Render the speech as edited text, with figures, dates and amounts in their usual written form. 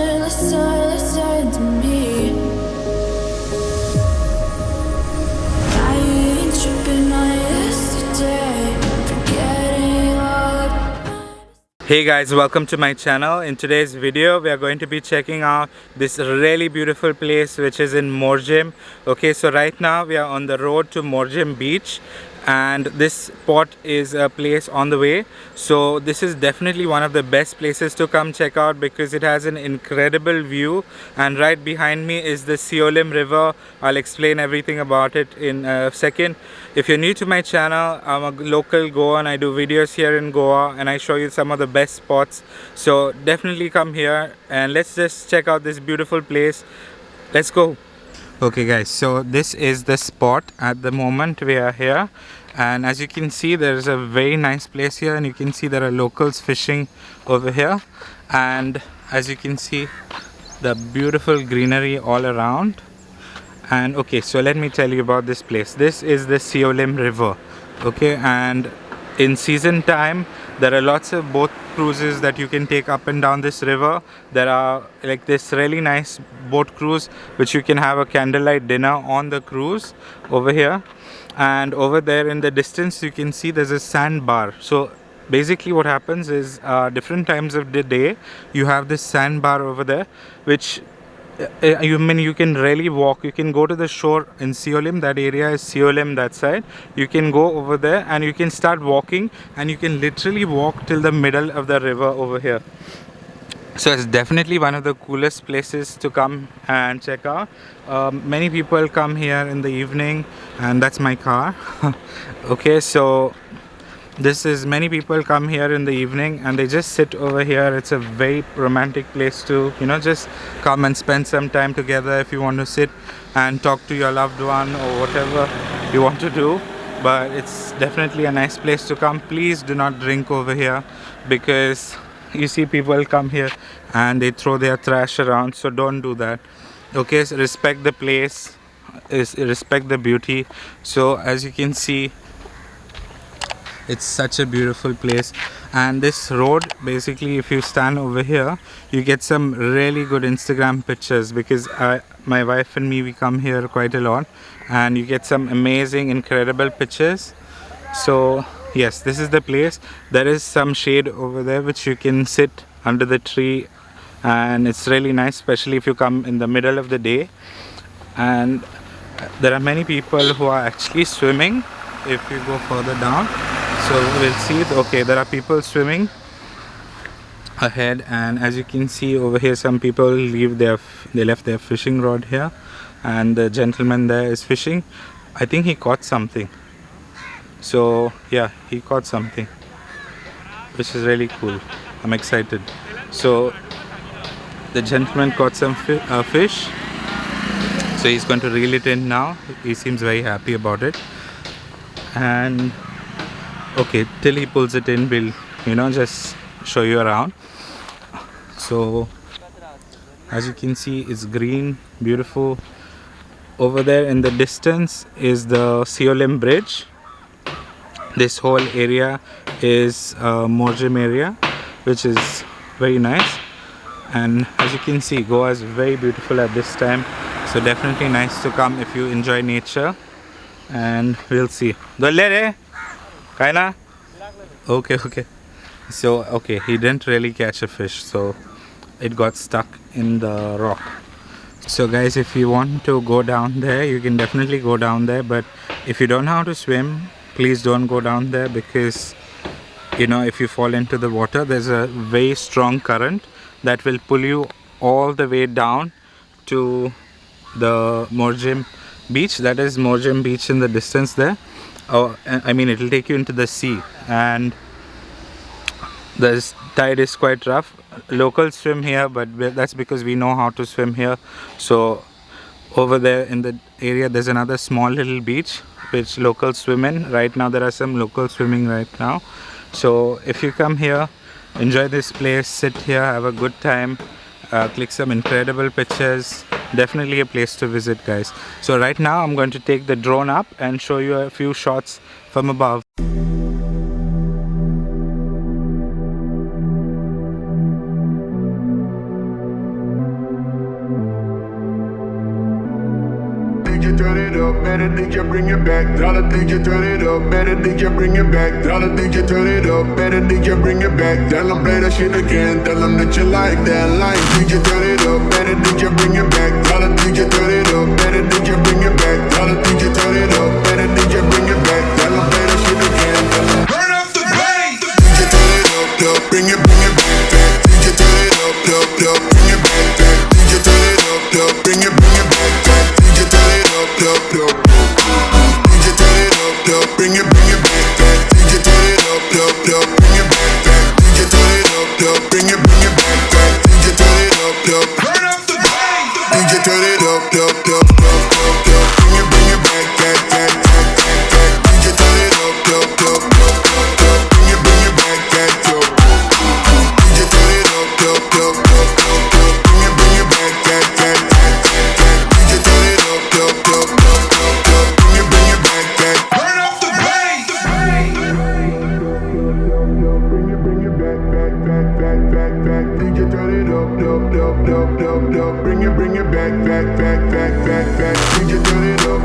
listen to me. I ain't tripping on yesterday, forgetting all. Hey guys, welcome to my channel. In today's video we are going to be checking out this really beautiful place which is in Morjim. Okay, so right now we are on the road to Morjim beach, and this spot is a place on the way. So this is definitely one of the best places to come check out because it has an incredible view, and right behind me is the Siolim river. I'll explain everything about it in a second. If you're new to my channel, I'm a local Goan. I do videos here in Goa and I show you some of the best spots. So definitely come here and let's just check out this beautiful place. Let's go. Okay guys, so this is the spot. At the moment we are here, and as you can see there is a very nice place here, and you can see there are locals fishing over here, and as you can see the beautiful greenery all around. And okay, so let me tell you about this place. This is the Siolim river. Okay, and in season time there are lots of boat cruises that you can take up and down this river. There are like this really nice boat cruise which you can have a candlelight dinner on the cruise over here, and over there in the distance you can see there's a sandbar. So basically what happens is different times of the day you have this sandbar over there, which you can really walk. You can go to the shore in Siolim. That area is Siolim, that side. You can go over there and you can start walking, and you can literally walk till the middle of the river over here. So it's definitely one of the coolest places to come and check out. Many people come here in the evening, and that's my car. Okay, so this is, many people come here in the evening and they just sit over here. It's a very romantic place to, just come and spend some time together if you want to sit and talk to your loved one or whatever you want to do. But it's definitely a nice place to come. Please do not drink over here, because you see people come here and they throw their trash around, so don't do that. Okay, so respect the place, respect the beauty. So as you can see, it's such a beautiful place, and this road, basically if you stand over here you get some really good Instagram pictures, because my wife and me, we come here quite a lot, and you get some amazing, incredible pictures. So yes, this is the place. There is some shade over there which you can sit under the tree, and it's really nice, especially if you come in the middle of the day. And there are many people who are actually swimming if you go further down. So we'll see, okay, there are people swimming ahead, and as you can see over here some people left their fishing rod here, and the gentleman there is fishing. I think he caught something. So yeah, he caught something, which is really cool. I'm excited. So the gentleman caught some fish, so he's going to reel it in now. He seems very happy about it. And okay, till he pulls it in, we'll just show you around. So as you can see, it's green, beautiful. Over there in the distance is the Siolim bridge. This whole area is Morjim area, which is very nice. And as you can see, Goa is very beautiful at this time, so definitely nice to come if you enjoy nature. And we'll see. Kaina? Okay. So okay, he didn't really catch a fish, so it got stuck in the rock. So guys, if you want to go down there, you can definitely go down there, but if you don't know how to swim, please don't go down there, because if you fall into the water, there's a very strong current that will pull you all the way down to the Morjim beach. That is Morjim beach in the distance there. Oh, I mean, it'll take you into the sea, and the tide is quite rough. Locals swim here, but that's because we know how to swim here. So over there in the area there's another small little beach which locals swim in. Right now there are some locals swimming right now. So if you come here, enjoy this place, sit here, have a good time, click some incredible pictures. Definitely a place to visit, guys. So right now I'm going to take the drone up and show you a few shots from above. up, better DJ bring it back. Tell the DJ turn it up, better DJ bring it back. Tell the DJ turn it up, better DJ bring it back. Tell them play that shit again, tell them that you like that line. DJ turn it up, better DJ bring it back. Tell the DJ turn it up, better DJ bring it back. Tell the DJ turn it up, better DJ bring it back. Tell them play that shit again, tell them Turn up the bass. DJ turn it up, bring it back, back. DJ turn it up, bring it back, back. DJ turn it up, bring it back, back. DJ turn it up, DJ turn it up, bring it back, back. DJ turn it up, bring it back, back. DJ turn it up, bring it back, back. DJ turn it up, Turn up the bass. DJ turn it up, bring it back, back, back, back, back. DJ turn it up, bring it back, back, DJ turn it up, bring it back, back, back, back. DJ turn it up, bring it back, back. Turn up the bass. Bring it back, back, back, back, back, back. DJ turn it up, bring it back, back, back, back, back, back. DJ turn it up,